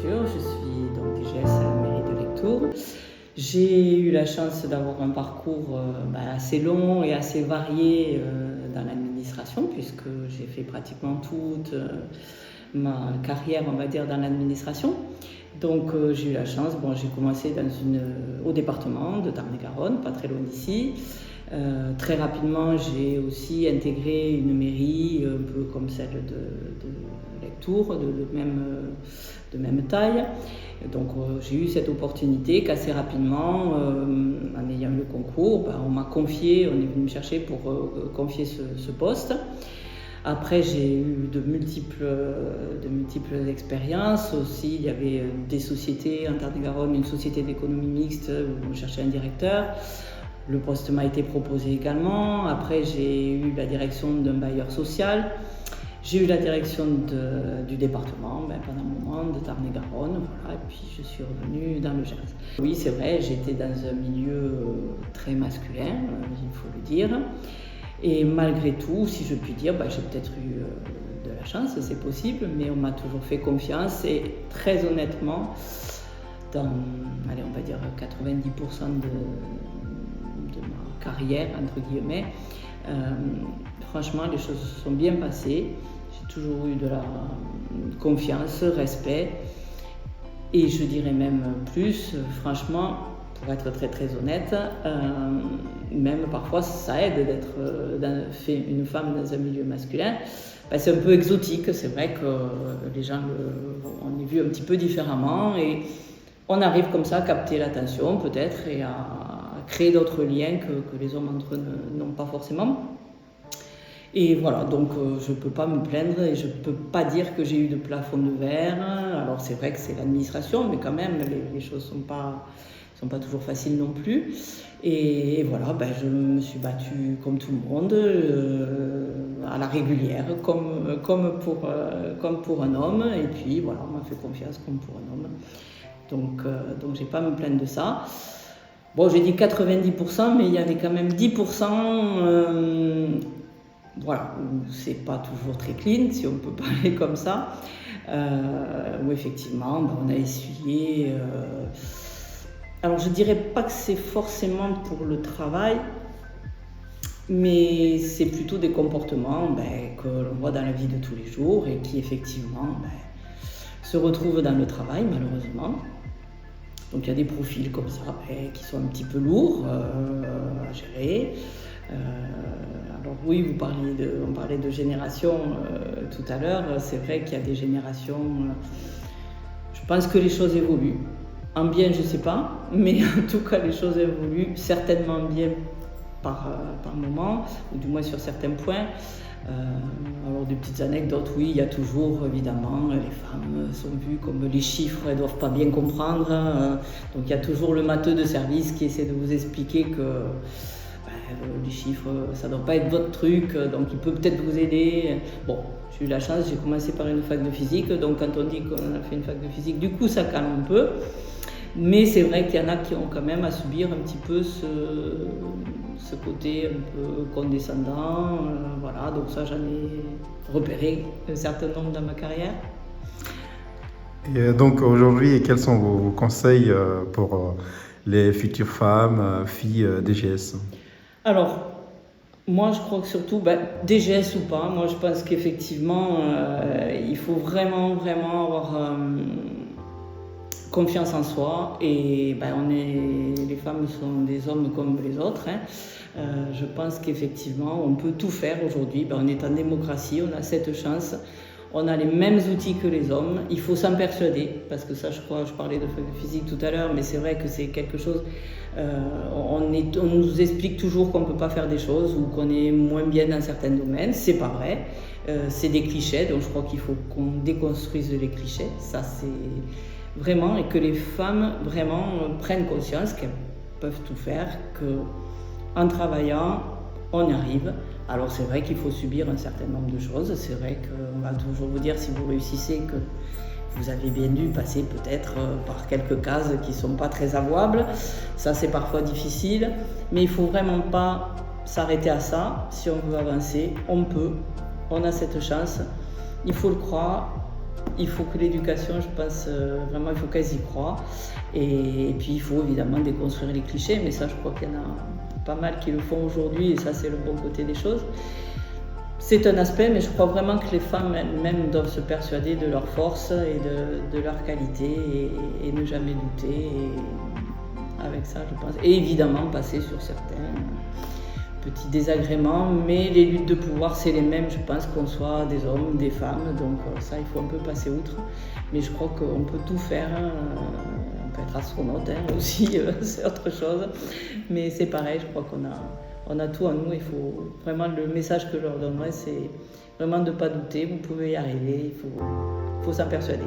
sûr, je suis donc DGS à la mairie de Lectoure. J'ai eu la chance d'avoir un parcours assez long et assez varié dans l'administration, puisque j'ai fait pratiquement toute ma carrière, on va dire, dans l'administration. Donc j'ai eu la chance, j'ai commencé au département de Tarn-et-Garonne, pas très loin d'ici. Très rapidement, j'ai aussi intégré une mairie un peu comme celle de Lectoure, de même taille. Donc j'ai eu cette opportunité qu'assez rapidement, en ayant eu le concours, on est venu me chercher pour confier ce poste. Après, j'ai eu de multiples expériences aussi. Il y avait des sociétés en Tarn-et-Garonne, une société d'économie mixte où on cherchait un directeur. Le poste m'a été proposé également. Après, j'ai eu la direction d'un bailleur social. J'ai eu la direction du département pendant un moment, de Tarn-et-Garonne. Voilà, et puis je suis revenue dans le jazz. Oui, c'est vrai, j'étais dans un milieu très masculin, il faut le dire. Et malgré tout, si je puis dire, j'ai peut-être eu de la chance, c'est possible, mais on m'a toujours fait confiance et très honnêtement, dans, on va dire 90% de ma carrière, entre guillemets, franchement, les choses se sont bien passées. J'ai toujours eu de la confiance, respect, et je dirais même plus, franchement, pour être très très honnête, même parfois ça aide d'être une femme dans un milieu masculin. C'est un peu exotique, c'est vrai que les gens on est vu un petit peu différemment et on arrive comme ça à capter l'attention peut-être et à créer d'autres liens que les hommes entre eux n'ont pas forcément. Et voilà, donc je ne peux pas me plaindre et je ne peux pas dire que j'ai eu de plafond de verre. Alors c'est vrai que c'est l'administration, mais quand même les choses ne sont pas toujours faciles non plus. Et voilà, je me suis battue comme tout le monde, à la régulière, comme pour un homme. Et puis voilà, on m'a fait confiance comme pour un homme. Donc je n'ai pas à me plaindre de ça. Bon, j'ai dit 90%, mais il y avait quand même 10%, voilà, c'est pas toujours très clean, si on peut parler comme ça, où effectivement, on a essuyé. Alors, je dirais pas que c'est forcément pour le travail, mais c'est plutôt des comportements que l'on voit dans la vie de tous les jours et qui effectivement se retrouvent dans le travail, malheureusement. Donc il y a des profils comme ça qui sont un petit peu lourds à gérer. Alors oui, on parlait de génération tout à l'heure. C'est vrai qu'il y a des générations. Je pense que les choses évoluent. En bien, je ne sais pas, mais en tout cas, les choses évoluent certainement bien par moment, ou du moins sur certains points. Alors des petites anecdotes, oui, il y a toujours évidemment, les femmes sont vues comme les chiffres, elles ne doivent pas bien comprendre. Donc il y a toujours le matheux de service qui essaie de vous expliquer que les chiffres, ça ne doit pas être votre truc, donc il peut peut-être vous aider. Bon, j'ai eu la chance, j'ai commencé par une fac de physique, donc quand on dit qu'on a fait une fac de physique, du coup ça calme un peu. Mais c'est vrai qu'il y en a qui ont quand même à subir un petit peu ce côté un peu condescendant. Voilà, donc ça j'en ai repéré un certain nombre dans ma carrière. Et donc aujourd'hui, quels sont vos conseils pour les futures femmes, filles DGS ? Alors, moi je crois que surtout, DGS ou pas, moi je pense qu'effectivement il faut vraiment avoir confiance en soi et les femmes sont des hommes comme les autres. Je pense qu'effectivement on peut tout faire aujourd'hui. On est en démocratie, on a cette chance, on a les mêmes outils que les hommes. Il faut s'en persuader parce que ça, je parlais de physique tout à l'heure, mais c'est vrai que c'est quelque chose. On nous explique toujours qu'on ne peut pas faire des choses ou qu'on est moins bien dans certains domaines. C'est pas vrai. C'est des clichés, donc je crois qu'il faut qu'on déconstruise les clichés. Ça c'est vraiment, et que les femmes vraiment prennent conscience qu'elles peuvent tout faire, qu'en travaillant, on y arrive. Alors c'est vrai qu'il faut subir un certain nombre de choses, c'est vrai qu'on va toujours vous dire si vous réussissez que vous avez bien dû passer peut-être par quelques cases qui ne sont pas très avouables, ça c'est parfois difficile, mais il ne faut vraiment pas s'arrêter à ça. Si on veut avancer, on peut, on a cette chance, il faut le croire. Il faut que l'éducation, je pense, vraiment, il faut qu'elles y croient. Et puis, il faut évidemment déconstruire les clichés, mais ça, je crois qu'il y en a pas mal qui le font aujourd'hui, et ça, c'est le bon côté des choses. C'est un aspect, mais je crois vraiment que les femmes elles-mêmes doivent se persuader de leur force et de leur qualité et ne jamais douter. Et avec ça, je pense. Et évidemment, passer sur certains petits désagréments, mais les luttes de pouvoir, c'est les mêmes, je pense, qu'on soit des hommes, des femmes. Donc ça, il faut un peu passer outre. Mais je crois qu'on peut tout faire. On peut être astronaute aussi, c'est autre chose. Mais c'est pareil, je crois qu'on a tout en nous. Il faut vraiment, le message que je leur donnerais, c'est vraiment de ne pas douter. Vous pouvez y arriver, il faut s'en persuader.